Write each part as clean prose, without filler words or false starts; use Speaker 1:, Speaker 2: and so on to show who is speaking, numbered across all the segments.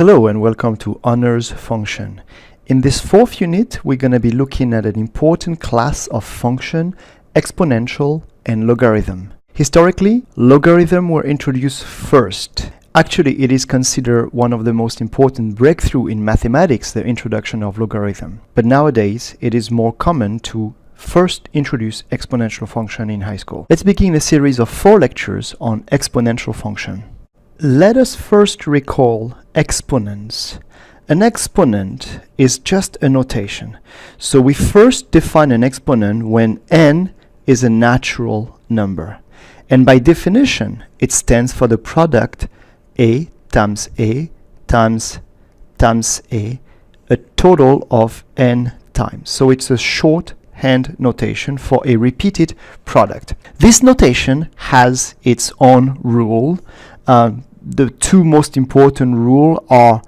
Speaker 1: Hello and welcome to Honors Function. In this fourth unit, we're going to be looking at an important class of function, exponential and logarithm. Historically, logarithm were introduced first. Actually, it is considered one of the most important breakthrough in mathematics, the introduction of logarithm. But nowadays, it is more common to first introduce exponential function in high school. Let's begin a series of 4 lectures on exponential function. Let us first recall exponents. An exponent is just a notation. So we first define an exponent when n is a natural number. And by definition, it stands for the product a times a times a total of n times. So it's a shorthand notation for a repeated product. This notation has its own rule. The two most important rules are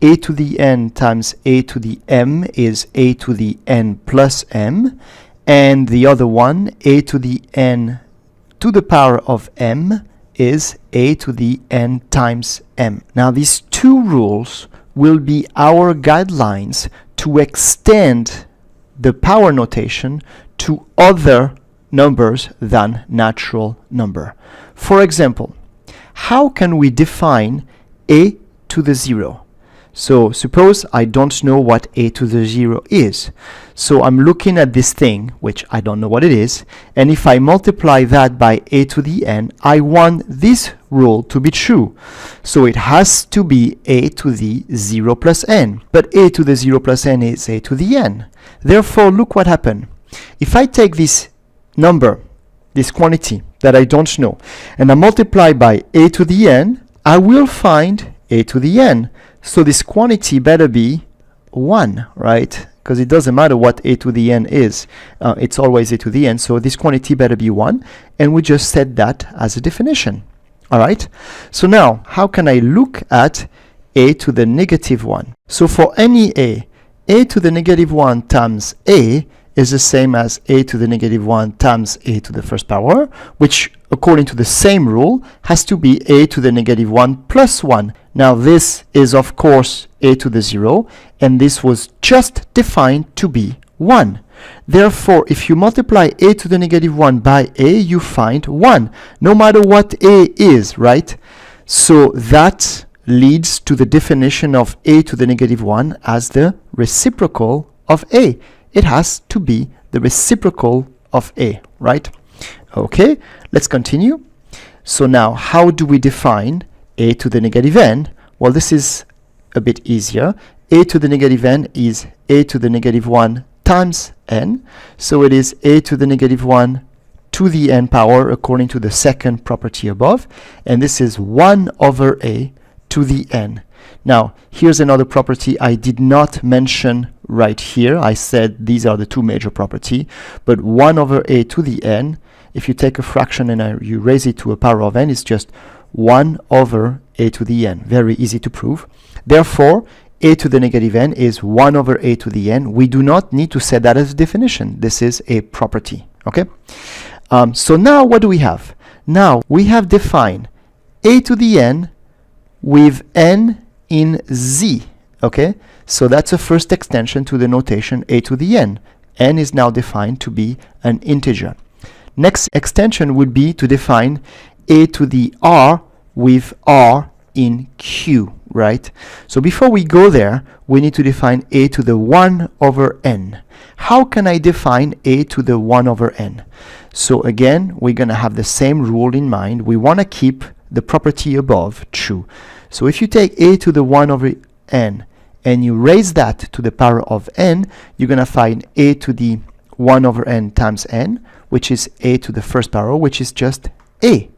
Speaker 1: a to the n times a to the m is a to the n plus m, and the other one, a to the n to the power of m, is a to the n times m. Now these two rules will be our guidelines to extend the power notation to other numbers than natural number. For example, how can we define a to the 0? So suppose I don't know what a to the 0 is. So I'm looking at this thing, which I don't know what it is, and if I multiply that by a to the n, I want this rule to be true. So it has to be a to the 0 plus n. But a to the 0 plus n is a to the n. Therefore, look what happened. If I take this number, this quantity that I don't know, and I multiply by a to the n, I will find a to the n. So this quantity better be 1, right? Because it doesn't matter what a to the n is. It's always a to the n. So this quantity better be 1. And we just set that as a definition. All right? So now, how can I look at a to the negative 1? So for any a to the negative 1 times a is the same as a to the negative 1 times a to the first power, which, according to the same rule, has to be a to the negative 1 plus 1. Now this is, of course, a to the 0, and this was just defined to be 1. Therefore, if you multiply a to the negative 1 by a, you find 1, no matter what a is, right? So that leads to the definition of a to the negative 1 as the reciprocal of a. It has to be the reciprocal of a, right? Okay, let's continue. So now, how do we define a to the negative n? Well, this is a bit easier. A to the negative n is a to the negative 1 times n. So it is a to the negative 1 to the n power according to the second property above. And this is 1 over a to the n. Now, here's another property I did not mention right here. I said these are the two major properties, but 1 over a to the n, if you take a fraction and you raise it to a power of n, it's just 1 over a to the n. Very easy to prove. Therefore, a to the negative n is 1 over a to the n. We do not need to set that as a definition. This is a property. Okay? So now what do we have? Now we have defined a to the n with n in z. Okay? So that's a first extension to the notation a to the n. N is now defined to be an integer. Next extension would be to define a to the r with r in q, right? So before we go there, we need to define a to the 1 over n. How can I define a to the 1 over n? So again, we're going to have the same rule in mind. We want to keep the property above true. So if you take a to the 1 over n and you raise that to the power of n, you're going to find a to the 1 over n times n, which is a to the first power, which is just a.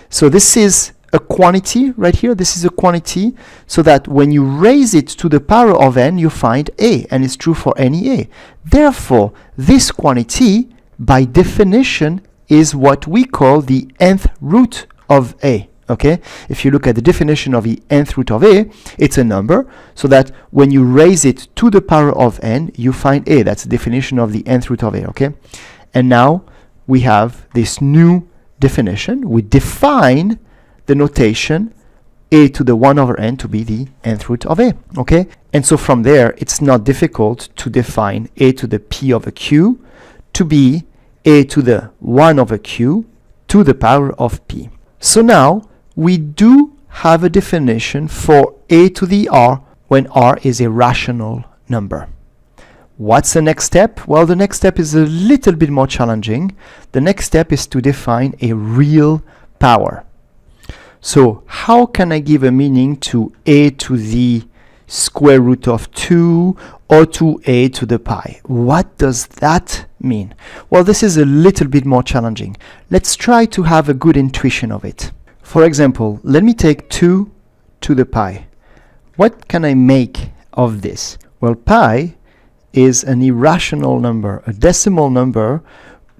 Speaker 1: So this is a quantity right here. This is a quantity so that when you raise it to the power of n, you find a, and it's true for any a. Therefore, this quantity, by definition, is what we call the nth root of a. Okay, if you look at the definition of the nth root of a, it's a number, so that when you raise it to the power of n, you find a. That's the definition of the nth root of a. Okay, and now we have this new definition. We define the notation a to the 1 over n to be the nth root of a, okay? And so from there, it's not difficult to define a to the p over q to be a to the 1 over q to the power of p. So now we do have a definition for a to the r when r is a rational number. What's the next step? Well, the next step is a little bit more challenging. The next step is to define a real power. So how can I give a meaning to a to the square root of 2 or to a to the pi? What does that mean? Well, this is a little bit more challenging. Let's try to have a good intuition of it. For example, let me take 2 to the pi. What can I make of this? Well, pi is an irrational number, a decimal number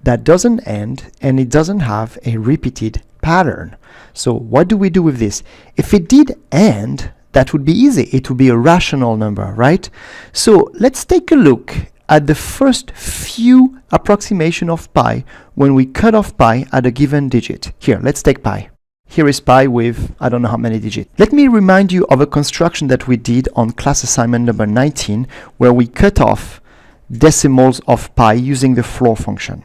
Speaker 1: that doesn't end and it doesn't have a repeated pattern. So what do we do with this? If it did end, that would be easy. It would be a rational number, right? So let's take a look at the first few approximation of pi when we cut off pi at a given digit. Here, let's take pi. Here is pi with I don't know how many digits. Let me remind you of a construction that we did on class assignment number 19 where we cut off decimals of pi using the floor function.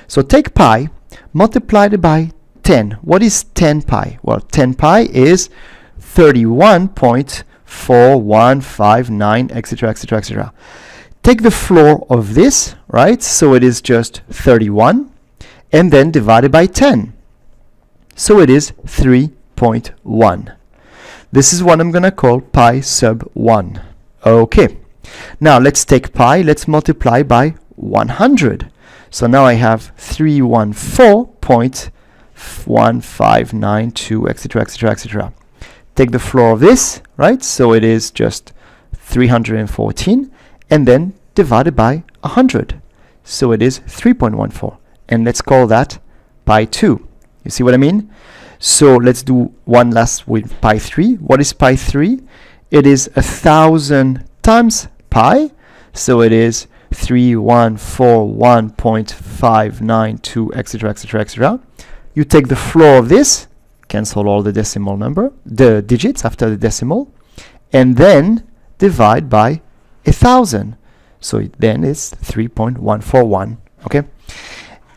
Speaker 1: So take pi, multiply it by 10. What is 10 pi? Well, 10 pi is 31.4159, etc., etc., etc. Take the floor of this, right? So it is just 31, and then divide it by 10. So it is 3.1. This is what I'm going to call pi sub 1. Okay. Now let's take pi, let's multiply by 100. So now I have 314.1592, etc., etc., etc. Take the floor of this, right? So it is just 314, and then divided by 100. So it is 3.14. And let's call that pi 2. You see what I mean? So let's do one last with pi 3. What is pi 3? It is 1,000 times pi. So it is 3141.592, etc., etc., etc. You take the floor of this, cancel all the decimal number, the digits after the decimal, and then divide by 1,000. So then it's 3.141. Okay?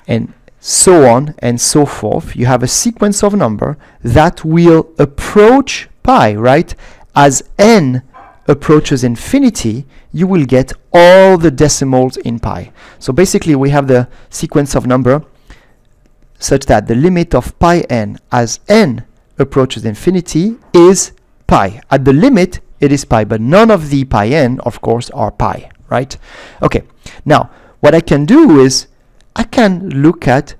Speaker 1: And so on and so forth. You have a sequence of number that will approach pi, right? As n approaches infinity, you will get all the decimals in pi. So basically we have the sequence of number such that the limit of pi n as n approaches infinity is pi. At the limit it is pi, but none of the pi n of course are pi, right? Okay, now what I can do is I can look at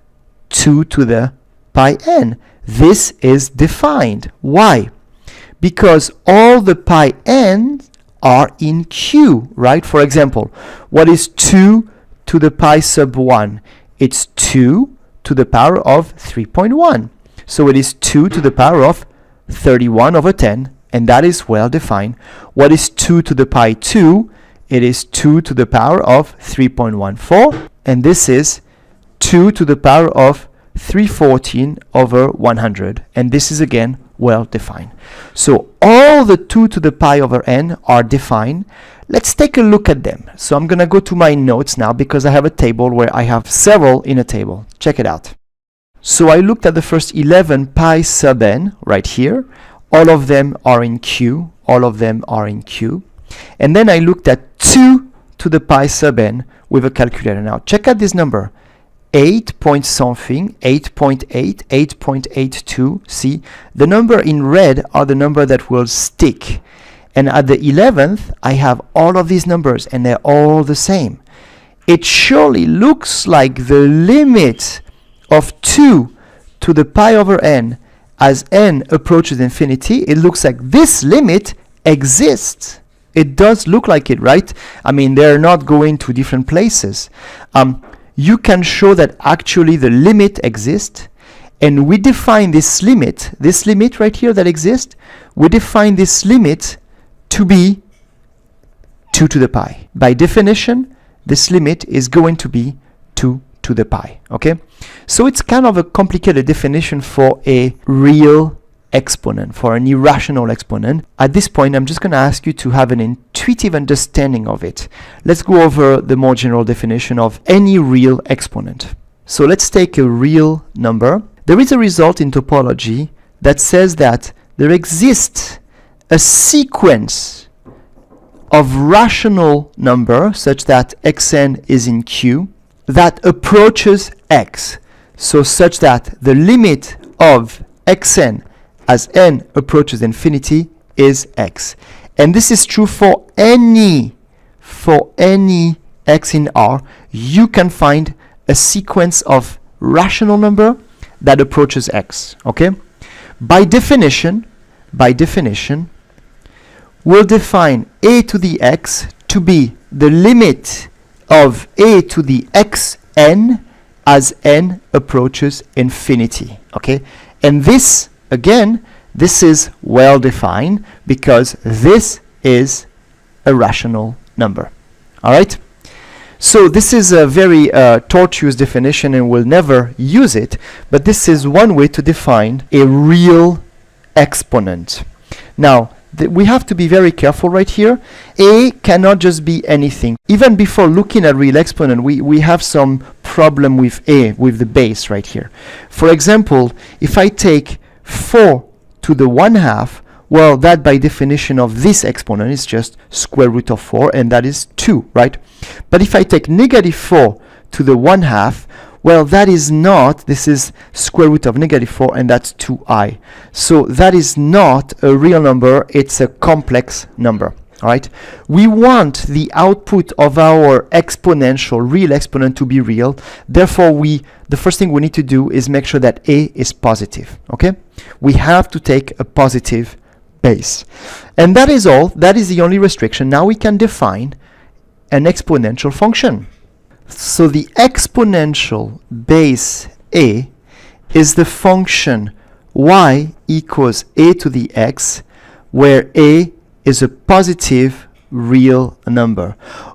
Speaker 1: 2 to the pi n. This is defined. Why? Because all the pi n are in Q, right? For example, what is 2 to the pi sub 1? It's 2 to the power of 3.1. So it is 2 to the power of 31 over 10, and that is well defined. What is 2 to the pi 2? It is 2 to the power of 3.14, and this is 2 to the power of 314 over 100, and this is again well defined. So all the 2 to the pi over n are defined. Let's take a look at them. So I'm gonna go to my notes now because I have a table where I have several in a table. Check it out. So I looked at the first 11 pi sub n right here. All of them are in Q. All of them are in Q. And then I looked at 2 to the pi sub n with a calculator. Now check out this number. 8 point something, 8.8, 8.82. See, the number in red are the number that will stick. And at the 11th, I have all of these numbers and they're all the same. It surely looks like the limit of 2 to the pi over n as n approaches infinity. It looks like this limit exists. It does look like it, right? I mean, they're not going to different places. You can show that actually the limit exists, and we define this limit right here that exists, we define this limit to be 2 to the pi. By definition, this limit is going to be 2 to the pi, okay? So it's kind of a complicated definition for a real exponent, for an irrational exponent. At this point, I'm just going to ask you to have an intuitive understanding of it. Let's go over the more general definition of any real exponent. So let's take a real number. There is a result in topology that says that there exists a sequence of rational number such that xn is in Q that approaches x. So such that the limit of xn as n approaches infinity is x. And this is true for any x in R. You can find a sequence of rational number that approaches x. Okay? By definition, we'll define a to the x to be the limit of a to the xn as n approaches infinity. Okay? And this, again, this is well defined because this is a rational number. All right? So this is a very tortuous definition and we'll never use it, but this is one way to define a real exponent. Now, we have to be very careful right here. A cannot just be anything. Even before looking at real exponent, we have some problem with a, with the base right here. For example, if I take 4 to the 1/2, well, that by definition of this exponent is just square root of 4, and that is 2, right? But if I take -4 to the 1/2, well, that is not, this is square root of -4, and that's 2i. So that is not a real number, it's a complex number. All right? We want the output of our exponential, real exponent, to be real. Therefore, the first thing we need to do is make sure that a is positive. Okay? We have to take a positive base. And that is all. That is the only restriction. Now we can define an exponential function. So the exponential base a is the function y equals a to the x, where a is a positive real number.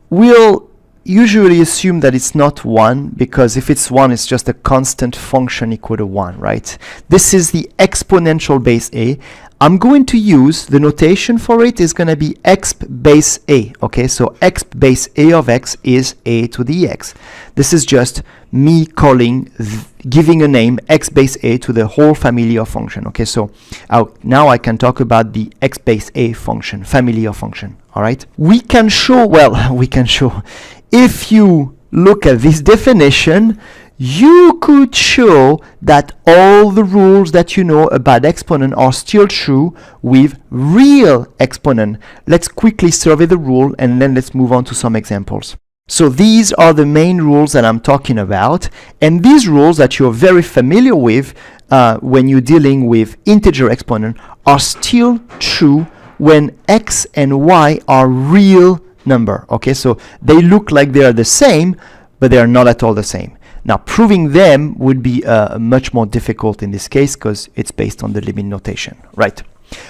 Speaker 1: We'll usually assume that it's not 1, because if it's 1, it's just a constant function equal to 1, right? This is the exponential base a. I'm going to use, the notation for it is going to be exp base a, okay? So exp base a of x is a to the x. This is just me calling, giving a name, x base a, to the whole family of function, okay? So now I can talk about the x base a function, family of function, all right? We can show, if you look at this definition, you could show that all the rules that you know about exponent are still true with real exponent. Let's quickly survey the rule and then let's move on to some examples. So these are the main rules that I'm talking about, and these rules that you're very familiar with when you're dealing with integer exponent are still true when x and y are real number. Okay, so they look like they are the same, but they are not at all the same. Now, proving them would be much more difficult in this case because it's based on the limit notation, right?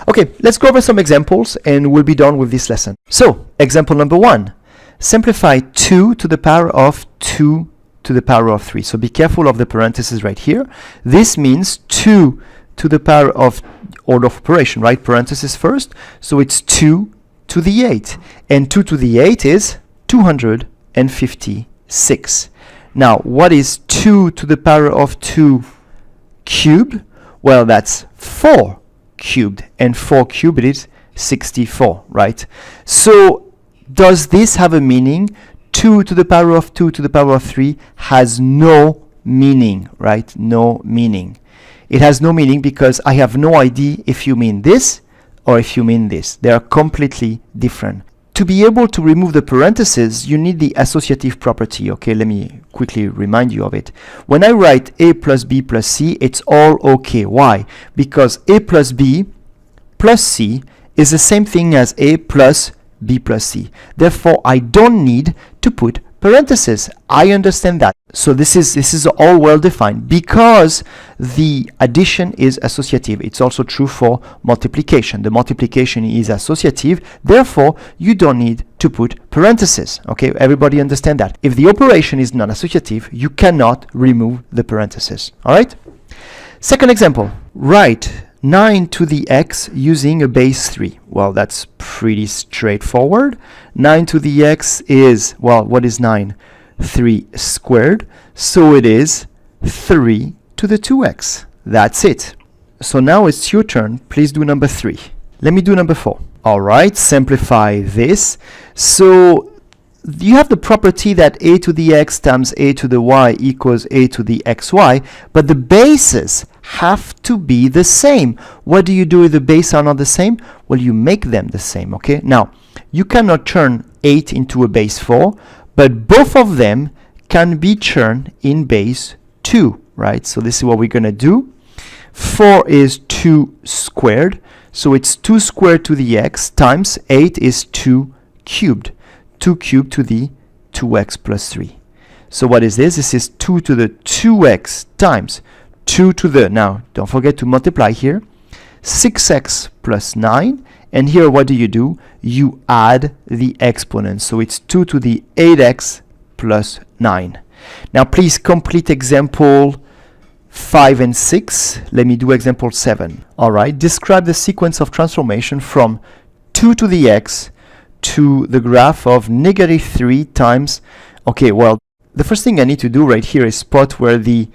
Speaker 1: Okay, let's go over some examples and we'll be done with this lesson. So, example number 1. Simplify 2 to the power of 2 to the power of 3. So be careful of the parentheses right here. This means 2 to the power of order of operation, right? Parentheses first. So it's 2 to the 8. And 2 to the 8 is 256. Now, what is 2 to the power of 2 cubed? Well, that's 4 cubed, and 4 cubed is 64, right? So, does this have a meaning? 2 to the power of 2 to the power of 3 has no meaning, right? No meaning. It has no meaning because I have no idea if you mean this or if you mean this. They are completely different. To be able to remove the parentheses, you need the associative property. Okay, let me quickly remind you of it. When I write a plus b plus c, it's all okay. Why? Because a plus b plus c is the same thing as a plus b plus c. Therefore, I don't need to put parentheses. I understand that. So this is all well defined because the addition is associative. It's also true for multiplication. The multiplication is associative. Therefore, you don't need to put parentheses. Okay, everybody understand that. If the operation is non-associative, you cannot remove the parentheses. All right? Second example. Write 9 to the x using a base 3. Well, that's pretty straightforward. 9 to the x is, well, what is 9? 3 squared. So it is 3 to the 2x. That's it. So now it's your turn. Please do number 3. Let me do number 4. All right, simplify this. So you have the property that a to the x times a to the y equals a to the xy, but the bases have to be the same. What do you do if the bases are not the same? Well, you make them the same, okay? Now, you cannot turn 8 into a base 4, but both of them can be turned in base 2, right? So this is what we're going to do. 4 is 2 squared, so it's 2 squared to the x times 8 is 2 cubed. 2 cubed to the 2x plus 3. So what is this? This is 2 to the 2x times 2 to the, now don't forget to multiply here, 6x plus 9. And here what do? You add the exponents. So it's 2 to the 8x plus 9. Now please complete example 5 and 6. Let me do example 7. All right, describe the sequence of transformation from 2 to the x to the graph of negative 3 times, okay, well, the first thing I need to do right here is spot where the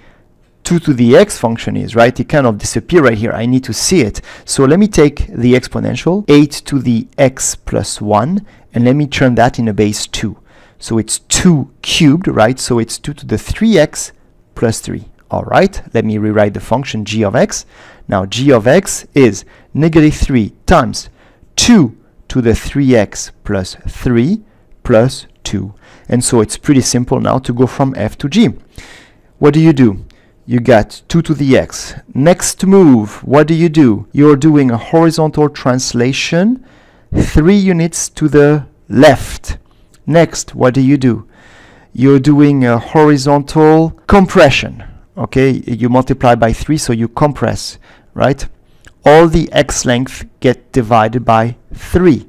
Speaker 1: 2 to the x function is, right? It kind of disappear right here. I need to see it. So let me take the exponential, 8 to the x plus 1, and let me turn that in a base 2. So it's 2 cubed, right? So it's 2 to the 3x plus 3. All right, let me rewrite the function g of x. Now g of x is negative 3 times 2 to the 3x plus 3 plus 2. And so it's pretty simple now to go from f to g. What do? You got 2 to the x. Next move, what do? You're doing a horizontal translation, 3 units to the left. Next, what do? You're doing a horizontal compression. Okay, you multiply by 3, so you compress, right? All the x length get divided by 3.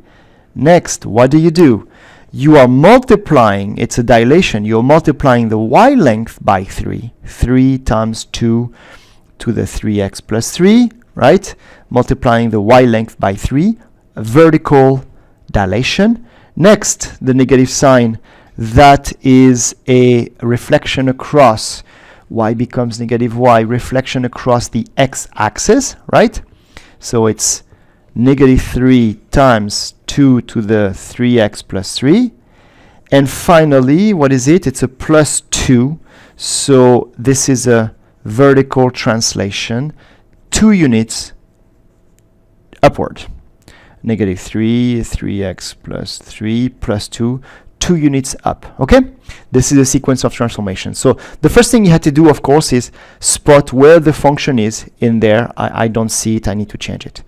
Speaker 1: Next, what do? You are multiplying, it's a dilation, you're multiplying the y length by 3. 3 times 2 to the 3x plus 3, right? Multiplying the y length by 3, a vertical dilation. Next, the negative sign, that is a reflection across, y becomes negative y, reflection across the x-axis, right? So it's negative 3 times 2 to the 3x plus 3. And finally, what is it? It's a plus 2. So this is a vertical translation, 2 units upward. Negative 3, 3x plus 3 plus 2, 2 units up. Okay? This is a sequence of transformation. So the first thing you had to do, of course, is spot where the function is in there. I don't see it. I need to change it.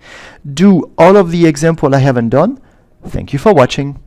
Speaker 1: Do all of the example I haven't done. Thank you for watching.